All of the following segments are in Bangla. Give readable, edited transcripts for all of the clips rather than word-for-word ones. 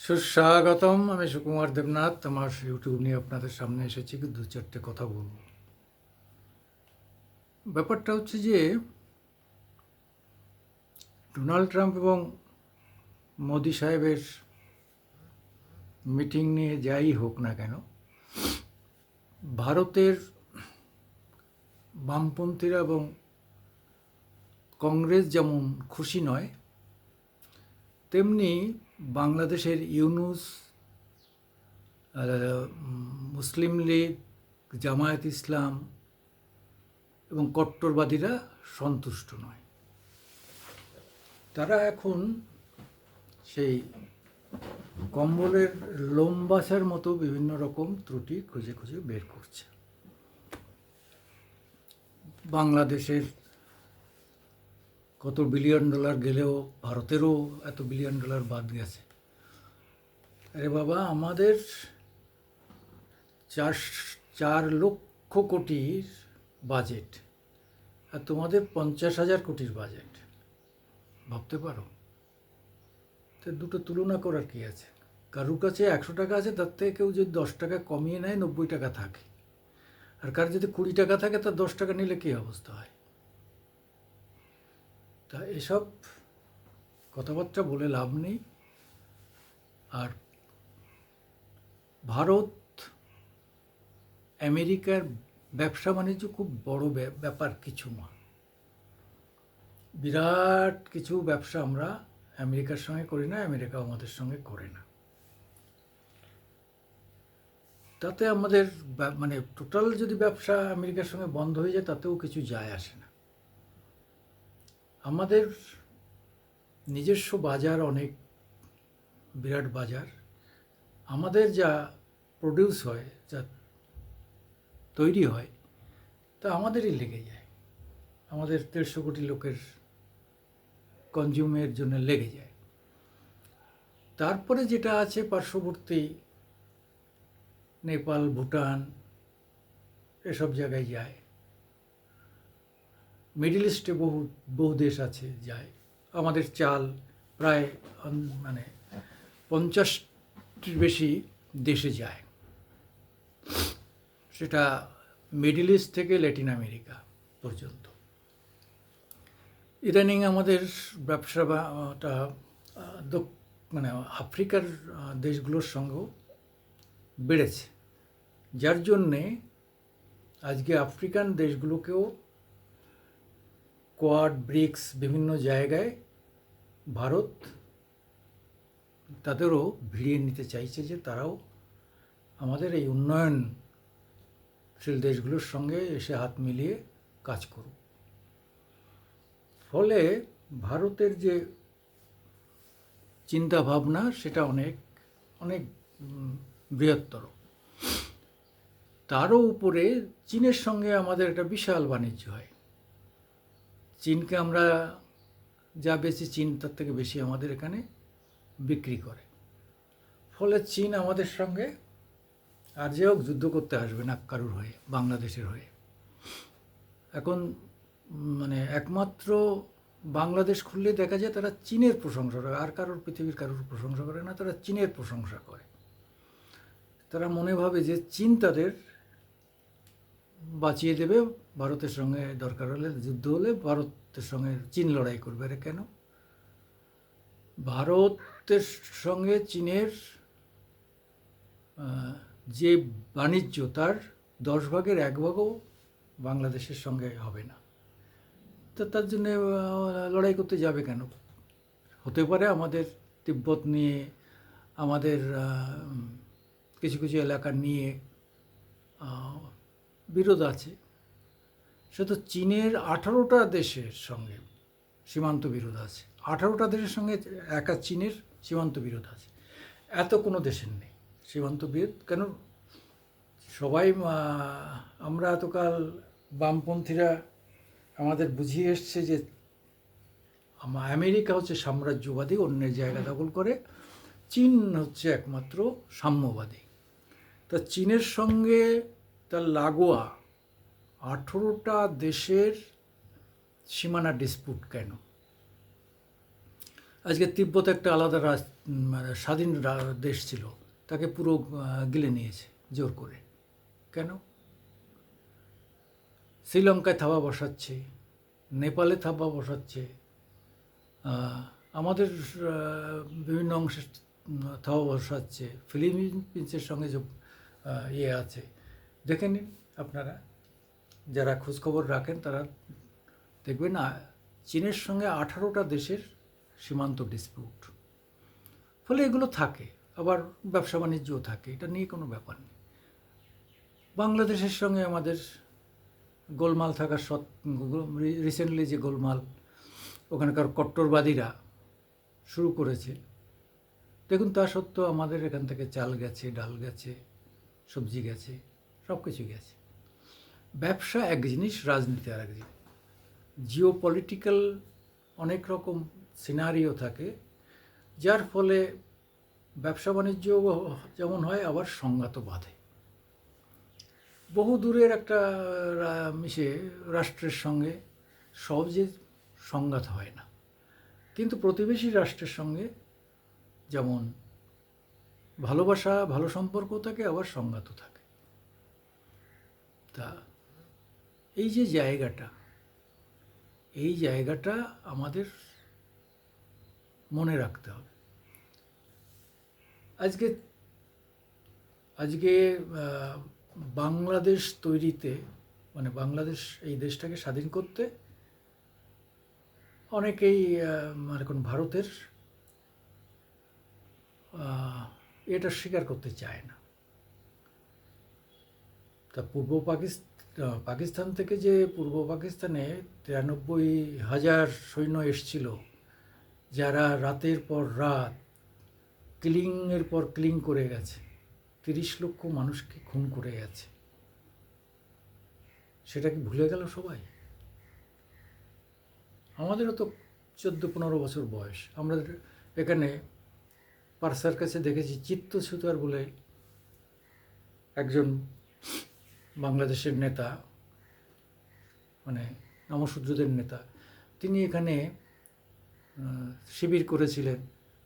সুস্বাগতম। আমি সুকুমার দেবনাথ। আমার ইউটিউব নিয়ে আপনাদের সামনে এসেছি, দু চারটে কথা বলব। ব্যাপারটা হচ্ছে যে ডোনাল্ড ট্রাম্প এবং মোদি সাহেবের মিটিং নিয়ে যাই হোক না কেন, ভারতের বামপন্থীরা এবং কংগ্রেস যেমন খুশি নয়, তেমনি বাংলাদেশের ইউনূস, মুসলিম লীগ, জামায়াত ইসলাম এবং কট্টরবাদীরা সন্তুষ্ট নয়। তারা এখন সেই কম্বলের লোম বাছার মতো বিভিন্ন রকম ত্রুটি খুঁজে খুঁজে বের করছে। বাংলাদেশের কত বিলিয়ন ডলার গেলেও ভারতেরও এত বিলিয়ন ডলার বাদ গেছে। আরে বাবা, আমাদের 4 লক্ষ কোটির বাজেট, আর তোমাদের 50,000 কোটির বাজেট। ভাবতে পারো? তো দুটো তুলনা করার কি আছে? কারুর কাছে 100 টাকা আছে, তার থেকে কেউ যদি 10 টাকা কমিয়ে নেয় 90 টাকা থাকে, আর কার যদি 20 টাকা থাকে তার 10 টাকা নিলে কী অবস্থা হয়? তা এসব কথাবার্তা বলে লাভ নেই। আর ভারত আমেরিকার ব্যবসা বাণিজ্য খুব বড় ব্যাপার কিছু না। বিরাট কিছু ব্যবসা আমরা আমেরিকার সঙ্গে করি না, আমেরিকা আমাদের সঙ্গে করে না। তাতে আমাদের মানে টোটাল যদি ব্যবসা আমেরিকার সঙ্গে বন্ধ হয়ে যায় তাতেও কিছু যায় আসে না। আমাদের নিজস্ব বাজার অনেক, বিরাট বাজার। আমাদের যা প্রডিউস হয়, যা তৈরি হয়, তা আমাদেরই লেগে যায়। আমাদের 150 কোটি লোকের কনজিউমের জন্য লেগে যায়। তারপরে যেটা আছে পার্শ্ববর্তী নেপাল, ভুটান, এসব জায়গায় যায়। মিডল ইস্টে বহু বহু দেশ আছে, যায়। আমাদের চাল প্রায় মানে 50টির বেশি দেশে যায়। সেটা মিডল ইস্ট থেকে ল্যাটিন আমেরিকা পর্যন্ত। ইদানিং আমাদের ব্যবসাটা মানে আফ্রিকার দেশগুলোর সঙ্গেও বেড়েছে, যার জন্যে আজকে আফ্রিকান দেশগুলোকেও কোয়াড, ব্রিক্স, বিভিন্ন জায়গায় ভারত তাদেরও ভিড়িয়ে নিতে চাইছে, যে তারাও আমাদের এই উন্নয়নশীল দেশগুলোর সঙ্গে এসে হাত মিলিয়ে কাজ করুক। ফলে ভারতের যে চিন্তা ভাবনা সেটা অনেক অনেক বৃহত্তর। তারও উপরে চীনের সঙ্গে আমাদের একটা বিশাল বাণিজ্য হয়। চীনকে আমরা যা বেশি, চীন তার থেকে বেশি আমাদের এখানে বিক্রি করে। ফলে চীন আমাদের সঙ্গে আর যে হোক যুদ্ধ করতে আসবে না কারুর হয়ে, বাংলাদেশের হয়ে। এখন মানে একমাত্র বাংলাদেশ খুললে দেখা যায় তারা চীনের প্রশংসা করে, আর কারোর পৃথিবীর কারোর প্রশংসা করে না, তারা চীনের প্রশংসা করে। তারা মনে ভাবে যে চীন তাদের বাঁচিয়ে দেবে, ভারতের সঙ্গে দরকার হলে, যুদ্ধ হলে ভারতের সঙ্গে চীন লড়াই করবে। আরে কেন? ভারতের সঙ্গে চীনের যে বাণিজ্য, তার 10 ভাগের 1 ভাগও বাংলাদেশের সঙ্গে হবে না। তো তার জন্যে লড়াই করতে যাবে কেন? হতে পারে আমাদের তিব্বত নিয়ে, আমাদের কিছু কিছু এলাকা নিয়ে বিরোধ আছে। সে তো চীনের 18টা দেশের সঙ্গে সীমান্ত বিরোধ আছে। 18টা দেশের সঙ্গে একা চীনের সীমান্ত বিরোধ আছে, এত কোনো দেশের নেই সীমান্ত বিরোধ। কেন? সবাই আমরা এতকাল বামপন্থীরা আমাদের বুঝিয়ে এসছে যে আমেরিকা হচ্ছে সাম্রাজ্যবাদী, অন্যের জায়গা দখল করে, চীন হচ্ছে একমাত্র সাম্যবাদী। তা চীনের সঙ্গে তার লাগোয়া 18টা দেশের সীমানা ডিসপুট কেন? আজকে তিব্বত একটা আলাদা মানে স্বাধীন দেশ ছিল তাকে পুরো গিলে নিয়েছে জোর করে। কেন? শ্রীলঙ্কায় থাবা বসাচ্ছে, নেপালে থাবা বসাচ্ছে, আমাদের বিভিন্ন অংশে থাবা বসাচ্ছে, ফিলিপিন্সের সঙ্গে যে ইয়ে আছে, দেখে নিন আপনারা যারা খোঁজখবর রাখেন তারা দেখবেন চীনের সঙ্গে 18টা দেশের সীমান্ত ডিসপিউট। ফলে এগুলো থাকে, আবার ব্যবসা বাণিজ্যও থাকে, এটা নিয়ে কোনো ব্যাপার নেই। বাংলাদেশের সঙ্গে আমাদের গোলমাল থাকার রিসেন্টলি যে গোলমাল ওখানকার কট্টরবাদীরা শুরু করেছে, দেখুন তা সত্ত্বেও আমাদের এখান থেকে চাল গেছে, ডাল গেছে, সবজি গেছে, সব কিছু গেছে। ব্যবসা এক জিনিস, রাজনীতি আর এক জিনিস। জিও পলিটিক্যাল অনেক রকম সিনারিও থাকে, যার ফলে ব্যবসা বাণিজ্য যেমন হয়, আবার সংঘাতও বাধে। বহু দূরের একটা রাষ্ট্রের সঙ্গে সহজে সংঘাত হয় না, কিন্তু প্রতিবেশী রাষ্ট্রের সঙ্গে যেমন ভালোবাসা, ভালো সম্পর্ক থাকে, আবার সংঘাতও থাকে। তা এই যে জায়গাটা, এই জায়গাটা আমাদের মনে রাখতে হবে। আজকে বাংলাদেশ তৈরিতে, মানে বাংলাদেশ এই দেশটাকে স্বাধীন করতে অনেকেই মানে কোন ভারতের এটা স্বীকার করতে চায় না। তা পাকিস্তান থেকে যে পূর্ব পাকিস্তানে 93,000 সৈন্য এসছিল, যারা রাতের পর রাত কিলিংয়ের পর কিলিং করে গেছে, 30 লক্ষ মানুষকে খুন করে গেছে, সেটা কি ভুলে গেল সবাই? আমাদেরও তো 14-15 বছর বয়স। আমরা এখানে পার্সার কাছে দেখেছি চিত্ত সুতার বলে একজন বাংলাদেশের নেতা, মানে নমশূদ্রদের নেতা, তিনি এখানে শিবির করেছিলেন।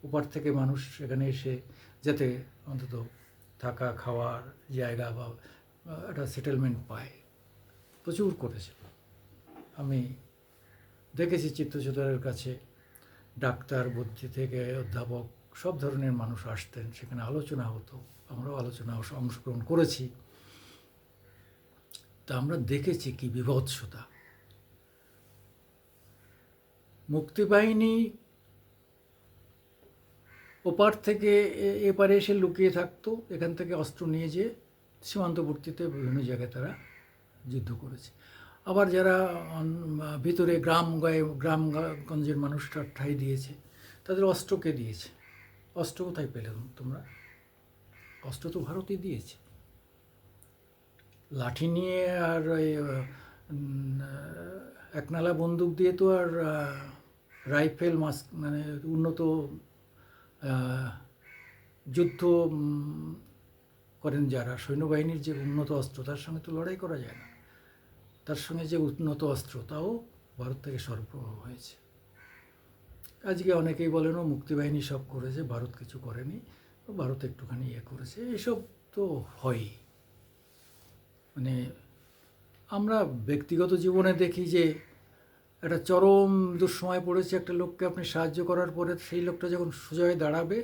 ওপার থেকে মানুষ এখানে এসে যাতে অন্তত থাকা খাওয়ার জায়গা বা একটা সেটেলমেন্ট পায়, প্রচুর করেছিল। আমি দেখেছি চিত্তচূড়ার কাছে ডাক্তার, বুদ্ধি থেকে অধ্যাপক, সব ধরনের মানুষ আসতেন, সেখানে আলোচনা হতো, আমরাও আলোচনা অংশগ্রহণ করেছি। তা আমরা দেখেছি কি বিভৎসতা। মুক্তিবাহিনী ওপার থেকে এপারে এসে লুকিয়ে থাকতো, এখান থেকে অস্ত্র নিয়ে যেয়ে সীমান্তবর্তীতে বিভিন্ন জায়গায় তারা যুদ্ধ করেছে। আবার যারা ভিতরে গ্রামগঞ্জের মানুষরা ঠাঁই দিয়েছে, তাদের অস্ত্রকে দিয়েছে। অস্ত্র কোথায় পেলে তোমরা? অস্ত্র তো ভারতই দিয়েছে। লাঠি নিয়ে আর একনালা বন্দুক দিয়ে তো আর রাইফেল মানে উন্নত যুদ্ধ করেন যারা, সৈন্যবাহিনীর যে উন্নত অস্ত্র, তার সঙ্গে তো লড়াই করা যায় না। তার সঙ্গে যে উন্নত অস্ত্র, তাও ভারত থেকে সরবরাহ হয়েছে। আজকে অনেকেই বলেন মুক্তিবাহিনী সব করেছে, ভারত কিছু করেনি, ভারত একটুখানি ইয়ে করেছে। এসব তো হয়ই। মানে আমরা ব্যক্তিগত জীবনে দেখি যে একটা চরম দুঃসময় পড়েছে, একটা লোককে আপনি সাহায্য করার পরে সেই লোকটা যখন সোজা হয়ে দাঁড়াবে,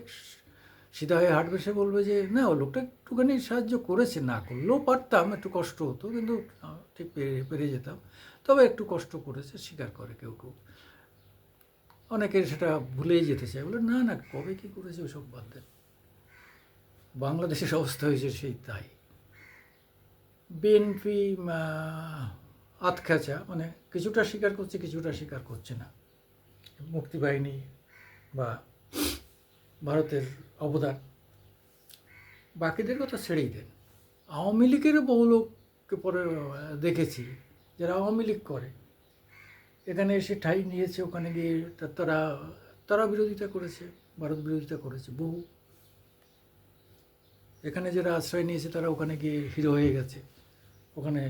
সিধা হয়ে হাঁটবে, সে বলবে যে না, ও লোকটা একটুখানি সাহায্য করেছে, না করলেও পারতাম, একটু কষ্ট হতো, কিন্তু ঠিক পেরে যেতাম, তবে একটু কষ্ট করেছে, স্বীকার করে কেউ কেউ। অনেকের সেটা ভুলেই যেতে চায়, বলে না না, কবে কী করেছে ওসব বাদ দেন। বাংলাদেশের অবস্থা হয়েছে সেই তাই। বিএনপি আতখ্যাচা, মানে কিছুটা স্বীকার করছে, কিছুটা স্বীকার করছে না মুক্তিবাহিনী বা ভারতের অবদান। বাকিদের কথা ছেড়েই দেন। আওয়ামী লীগেরও বহু লোককে পরে দেখেছি যারা আওয়ামী লীগ করে, এখানে এসে ঠাঁই নিয়েছে, ওখানে গিয়ে তারা বিরোধিতা করেছে, ভারত বিরোধিতা করেছে বহু। এখানে যারা আশ্রয় নিয়েছে তারা ওখানে গিয়ে হিরো হয়ে গেছে, ওখানে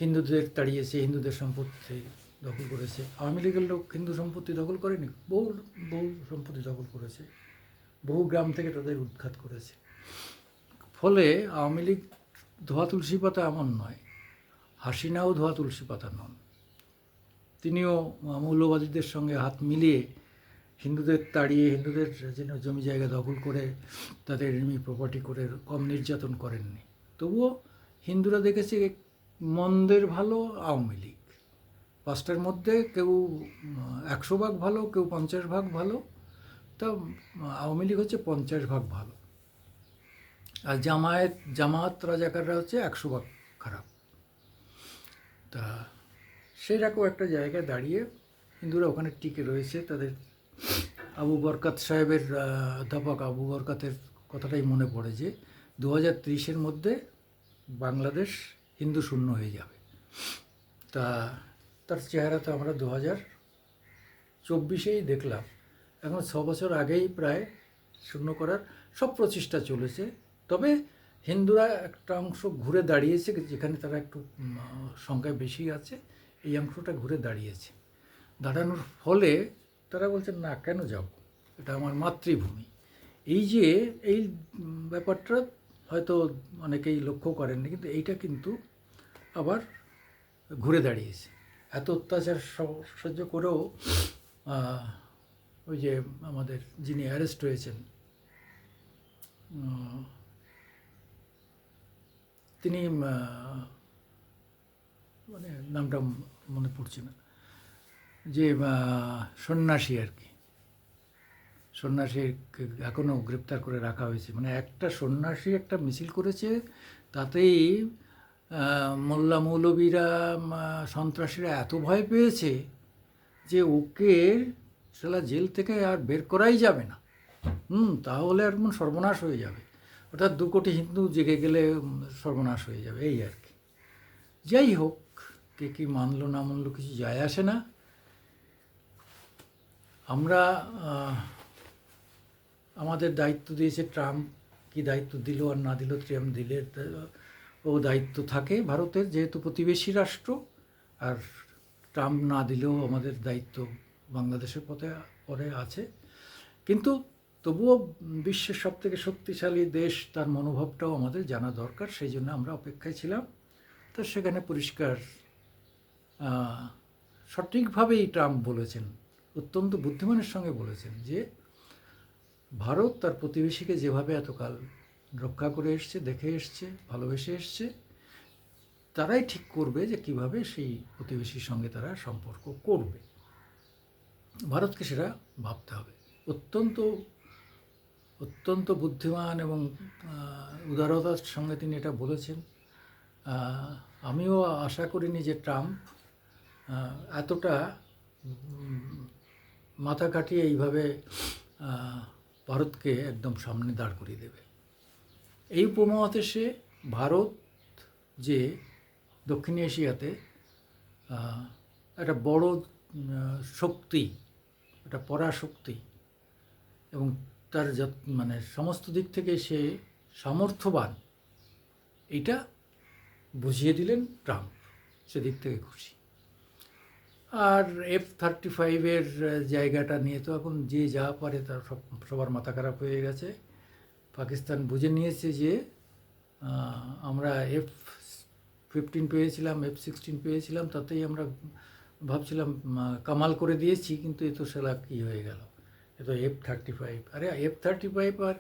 হিন্দুদের তাড়িয়েছে, হিন্দুদের সম্পত্তি দখল করেছে। আওয়ামী লীগের লোক হিন্দু সম্পত্তি দখল করেনি, বহু বহু সম্পত্তি দখল করেছে। বহু গ্রাম থেকে তাদের উৎখাত করেছে। ফলে আওয়ামী লীগ ধোয়া তুলসী পাতা এমন নয়, হাসিনাও ধোয়া তুলসী পাতা নন। তিনিও মৌলবাদীদের সঙ্গে হাত মিলিয়ে হিন্দুদের তাড়িয়ে, হিন্দুদের যেন জমি জায়গা দখল করে তাদের এনিমি প্রপার্টি করে কম নির্যাতন করেননি। তবুও হিন্দুরা দেখেছে মন্দের ভালো আওয়ামী লীগ, পাঁচটার মধ্যে কেউ 100 ভাগ ভালো, কেউ 50 ভাগ ভালো, তা আওয়ামী লীগ হচ্ছে 50 ভাগ ভালো, আর জামায়াত রাজাকাররা হচ্ছে 100 ভাগ খারাপ। তা সেরকম একটা জায়গায় দাঁড়িয়ে হিন্দুরা ওখানে টিকে রয়েছে। তাদের আবু বরকাত সাহেবের, অধ্যাপক আবু বরকাতের কথাটাই মনে পড়ে যে 2030-এর মধ্যে বাংলাদেশ হিন্দু শূন্য হয়ে যাবে। তা তার চেহারা তো আমরা 2024-এই দেখলাম। এখন 6 বছর আগেই প্রায় শূন্য করার সব প্রচেষ্টা চলেছে। তবে হিন্দুরা একটা অংশ ঘুরে দাঁড়িয়েছে, যেখানে তারা একটু সংখ্যায় বেশি আছে, এই অংশটা ঘুরে দাঁড়িয়েছে। দাঁড়ানোর ফলে তারা বলছে না, কেন যাব, এটা আমার মাতৃভূমি। এই ব্যাপারটা হয়তো অনেকেই লক্ষ্য করেননি, কিন্তু এইটা কিন্তু আবার ঘুরে দাঁড়িয়েছে। এত অত্যাচার সহ্য করেও ওই যে আমাদের যিনি অ্যারেস্ট হয়েছেন, তিনি মানে নামটা মনে পড়ছে না, যে সন্ন্যাসী আর কি, সন্ন্যাসী এখনও গ্রেপ্তার করে রাখা হয়েছে। মানে একটা সন্ন্যাসী একটা মিছিল করেছে, তাতেই মোল্লা মৌলবীরা, সন্ত্রাসীরা এত ভয় পেয়েছে যে ওকে সেটা জেল থেকে আর বের করাই যাবে না। তাহলে একদম সর্বনাশ হয়ে যাবে, অর্থাৎ 2 কোটি হিন্দু জেগে গেলে সর্বনাশ হয়ে যাবে, এই আর কি। যাই হোক, কে কী মানলো না মানলো কিছু যায় আসে না। আমরা আমাদের দায়িত্ব দিয়েছে ট্রাম্প, কি দায়িত্ব দিল আর না দিল, ট্রাম্প দিলে ও দায়িত্ব থাকে ভারতের, যেহেতু প্রতিবেশী রাষ্ট্র, আর ট্রাম্প না দিলেও আমাদের দায়িত্ব বাংলাদেশের পরে আছে। কিন্তু তবুও বিশ্বের সবথেকে শক্তিশালী দেশ, তার মনোভাবটাও আমাদের জানা দরকার। সেই জন্য আমরা অপেক্ষায় ছিলাম। তো সেখানে পরিষ্কার সঠিকভাবেই ট্রাম্প বলেছেন, অত্যন্ত বুদ্ধিমানের সঙ্গে বলেছেন যে ভারত তার প্রতিবেশীকে যেভাবে এতকাল রক্ষা করে এসছে, দেখে এসছে, ভালোবেসে এসছে, তারাই ঠিক করবে যে কিভাবে সেই প্রতিবেশীর সঙ্গে তারা সম্পর্ক করবে। ভারতকে সেটা ভাবতে হবে। অত্যন্ত বুদ্ধিমান এবং উদারতার সঙ্গে তিনি এটা বলেছেন। আমিও আশা করিনি যে ট্রাম্প এতটা মাথা কাটিয়ে এইভাবে ভারতকে একদম সামনে দাঁড় করিয়ে দেবে। এই উপমহাদেশে ভারত যে দক্ষিণ এশিয়াতে একটা বড় শক্তি, একটা পরাশক্তি, এবং তার মানে সমস্ত দিক থেকে সে সামর্থ্যবান, এইটা বুঝিয়ে দিলেন ট্রাম্প। সেদিক থেকে খুশি। আর F-35-এর জায়গাটা নিয়ে তো এখন যে যা পারে তার সবার মাথা খারাপ হয়ে গেছে। পাকিস্তান বুঝে নিয়েছে যে আমরা F-15 পেয়েছিলাম, F-16 পেয়েছিলাম, তাতেই আমরা ভাবছিলাম কামাল করে দিয়েছি, কিন্তু এ তো সেলা কী হয়ে গেল, এ তো F-35। আরে F-35 আর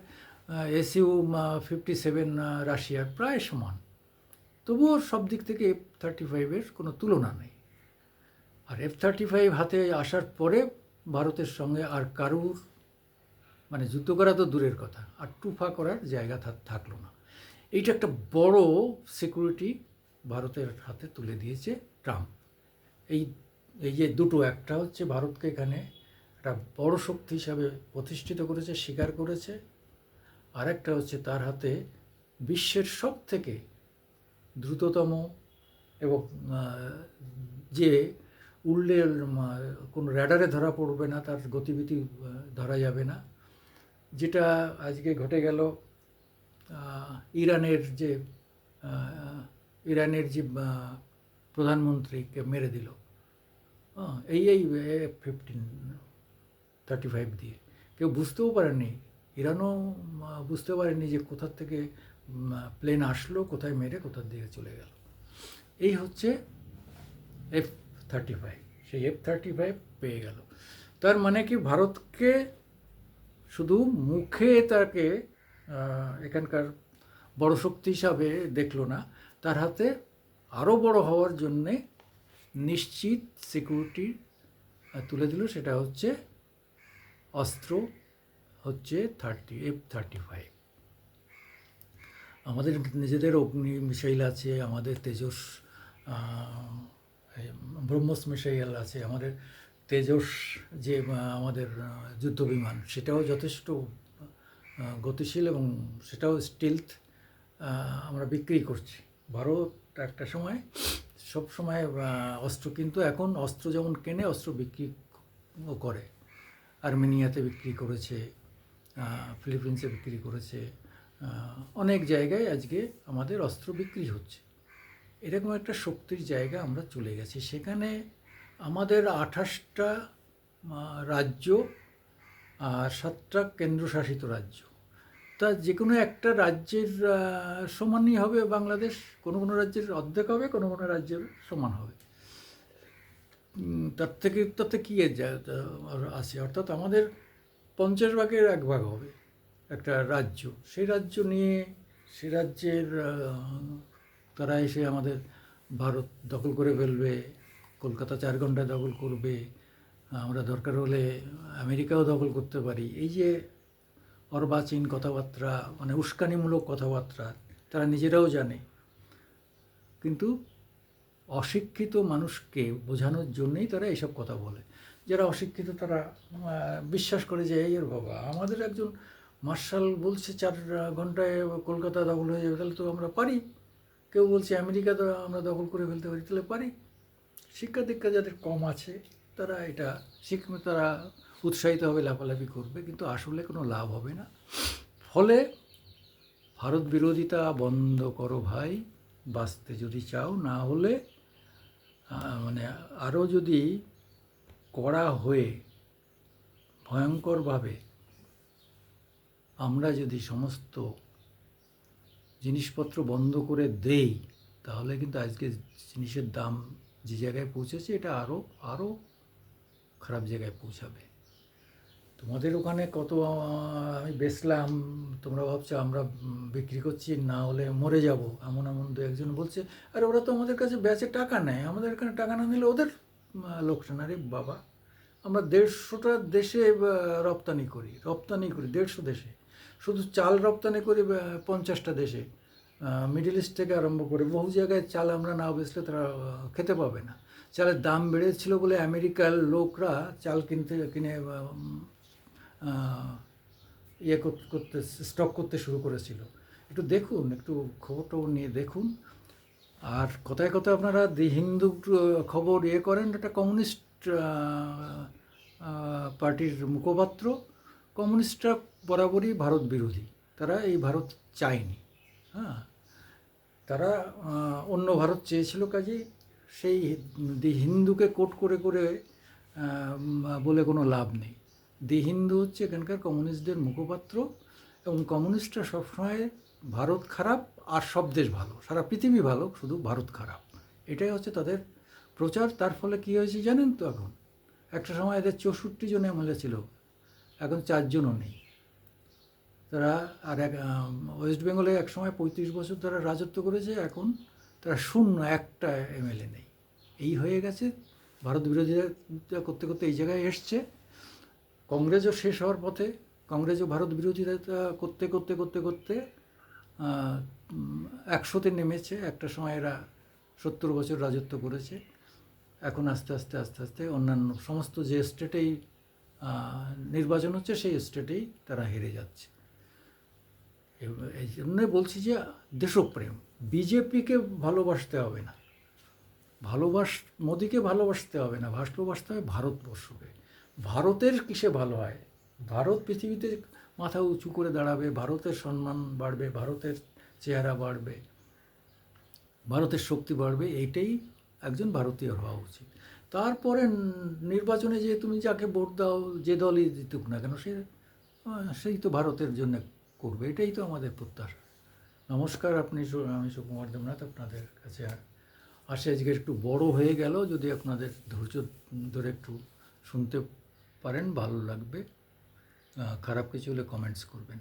Su-57 রাশিয়ার প্রায় সমান, তবুও সব দিক থেকে F-35-এর কোনো তুলনা নেই। আর F-35 হাতে আসার পরে ভারতের সঙ্গে আর কারুর মানে যুদ্ধ করা তো দূরের কথা, আর টুফা করার জায়গা থাকলো না। এইটা একটা বড় সিকিউরিটি ভারতের হাতে তুলে দিয়েছে ট্রাম্প। এই যে দুটো, একটা হচ্ছে ভারতকে এখানে একটা বড় শক্তি হিসাবে প্রতিষ্ঠিত করেছে, স্বীকার করেছে, আর একটা হচ্ছে তার হাতে বিশ্বের সব থেকে দ্রুততম এবং যে উড়লে কোনো র্যাডারে ধরা পড়বে না, তার গতিবিধি ধরা যাবে না, যেটা আজকে ঘটে গেল ইরানের যে প্রধানমন্ত্রীকে মেরে দিল এই F-35 দিয়ে। কেউ বুঝতেও পারেনি ইরানও বুঝতে পারেনি যে কোথার থেকে প্লেন আসলো, কোথায় মেরে কোথার দিকে চলে গেল। এই হচ্ছে F-35, সেই F-35 পেয়ে গেল। তার মানে কি, ভারতকে শুধু মুখে তাকে এখানকার বড় শক্তি হিসাবে দেখলো না, তার হাতে আরও বড় হওয়ার জন্যে নিশ্চিত সিকিউরিটি তুলে দিল। সেটা হচ্ছে অস্ত্র, হচ্ছে F-35। আমাদের নিজেদের অগ্নি মিসাইল আছে, আমাদের তেজস ব্রহ্মস মিসাইল আছে, আমাদের তেজস যে আমাদের যুদ্ধ বিমান, সেটাও যথেষ্ট গতিশীল এবং সেটাও স্টিলথ আমরা বিক্রি করছি। ভারত একটা সময় সব সময় অস্ত্র, কিন্তু এখন অস্ত্র যেমন কেনে, অস্ত্র বিক্রি করে। আর্মেনিয়াতে বিক্রি করেছে, ফিলিপিন্সে বিক্রি করেছে, অনেক জায়গায় আজকে আমাদের অস্ত্র বিক্রি হচ্ছে। এরকম একটা শক্তির জায়গা আমরা চলে গেছি। সেখানে আমাদের 28টা রাজ্য আর 7টা কেন্দ্রশাসিত রাজ্য, তা যে কোনো একটা রাজ্যের সমানই হবে বাংলাদেশ। কোনো কোনো রাজ্যের অর্ধেক হবে, কোনো কোনো রাজ্যের সমান হবে। তাতে কী আছে, অর্থাৎ আমাদের 50 ভাগের 1 ভাগ হবে একটা রাজ্য। সেই রাজ্য নিয়ে সে রাজ্যের তারা এসে আমাদের ভারত দখল করে ফেলবে, কলকাতা 4 ঘন্টায় দখল করবে, আমরা দরকার হলে আমেরিকাও দখল করতে পারি। এই যে অর্বাচীন কথাবার্তা, মানে উস্কানিমূলক কথাবার্তা, তারা নিজেরাও জানে, কিন্তু অশিক্ষিত মানুষকে বোঝানোর জন্যই তারা এইসব কথা বলে। যারা অশিক্ষিত তারা বিশ্বাস করে যে এই বাবা, আমাদের একজন মার্শাল বলছে 4 ঘন্টায় কলকাতা দখল হয়ে যাবে, তাহলে তো আমরা পারি। কেউ বলছে আমেরিকা তো আমরা দখল করে ফেলতে পারি, তাহলে পারি। শিক্ষা দীক্ষা যাদের কম আছে তারা এটা শিখবে, তারা উৎসাহিত হবে, লাফালাফি করবে, কিন্তু আসলে কোনো লাভ হবে না। ফলে ভারত বিরোধিতা বন্ধ করো ভাই, বাঁচতে যদি চাও। না হলে মানে আরও যদি কড়া হয়ে ভয়ঙ্করভাবে আমরা যদি সমস্ত জিনিসপত্র বন্ধ করে দেই, তাহলে কিন্তু আজকে জিনিসের দাম যে জায়গায় পৌঁছেছে, এটা আরও খারাপ জায়গায় পৌঁছাবে। তোমাদের ওখানে কত আমি বেচলাম, তোমরা ভাবছো আমরা বিক্রি করছি, না হলে মরে যাব, এমন দু একজন বলছে। আর ওরা তো আমাদের কাছে বেচে টাকা নেয়, আমাদের এখানে টাকা না নিলে ওদের লোকসান। আরে বাবা, আমরা 150টা দেশে রপ্তানি করি 150 দেশে। শুধু চাল রপ্তানি করি 50টা দেশে, মিডল ইস্ট থেকে আরম্ভ করে বহু জায়গায় চাল আমরা না বেচলে তারা খেতে পাবে না। চালের দাম বেড়েছিল বলে আমেরিকার লোকরা চাল কিনে ইয়ে করতে স্টক করতে শুরু করেছিল। একটু দেখুন, একটু খবর নিয়ে দেখুন। আর কথায় কথায় আপনারা দি হিন্দু খবর ইয়ে করেন, এটা কমিউনিস্ট পার্টির মুখপাত্র। কমিউনিস্টরা বরাবরই ভারত বিরোধী, তারা এই ভারত চায়নি। হ্যাঁ, তারা অন্য ভারত চেয়েছিল। কাজেই সেই দি হিন্দুকে কোট করে করে বলে কোনো লাভ নেই। দি হিন্দু হচ্ছে এখানকার কমিউনিস্টদের মুখপাত্র, এবং কমিউনিস্টরা সবসময় ভারত খারাপ আর সব দেশ ভালো, সারা পৃথিবী ভালো, শুধু ভারত খারাপ, এটাই হচ্ছে তাদের প্রচার। তার ফলে কী হয়েছে জানেন তো, এখন একটা সময় এদের 64 জন এমএলএ ছিল, এখন 4 জনও নেই। তারা আর ওয়েস্ট বেঙ্গলে এক সময় 35 বছর তারা রাজত্ব করেছে, এখন তারা শূন্য, একটা এমএলএ নেই। এই হয়ে গেছে। ভারত বিরোধিতা করতে করতে এই জায়গায় এসছে। কংগ্রেসও শেষ হওয়ার পথে, কংগ্রেসও ভারত বিরোধিতা করতে করতে করতে করতে 100-তে নেমেছে। একটা সময় এরা 70 বছর রাজত্ব করেছে। এখন আস্তে আস্তে আস্তে আস্তে অন্যান্য সমস্ত যে স্টেটেই নির্বাচন হচ্ছে, সেই স্টেটেই তারা হেরে যাচ্ছে। এই জন্যই বলছি যে দেশপ্রেম, বিজেপিকে ভালোবাসতে হবে না, মোদিকে ভালোবাসতে হবে না, ভালোবাসতে হবে ভারতবর্ষকে। ভারতের কিসে ভালো হয়, ভারত পৃথিবীতে মাথা উঁচু করে দাঁড়াবে, ভারতের সম্মান বাড়বে, ভারতের চেহারা বাড়বে, ভারতের শক্তি বাড়বে, এইটাই একজন ভারতীয় হওয়া উচিত। তারপরে নির্বাচনে যে তুমি যাকে ভোট দাও, যে দলই জিতুক না কেন, সে সেই তো ভারতের জন্য করবে, এটাই তো আমাদের প্রত্যাশা। নমস্কার, আমি সুকুমার দেবনাথ আপনাদের কাছে আসে আজকে একটু বড় হয়ে গেল, যদি আপনাদের ধৈর্য ধরে একটু শুনতে পারেন ভালো লাগবে। খারাপ কিছু হলে কমেন্টস করবেন।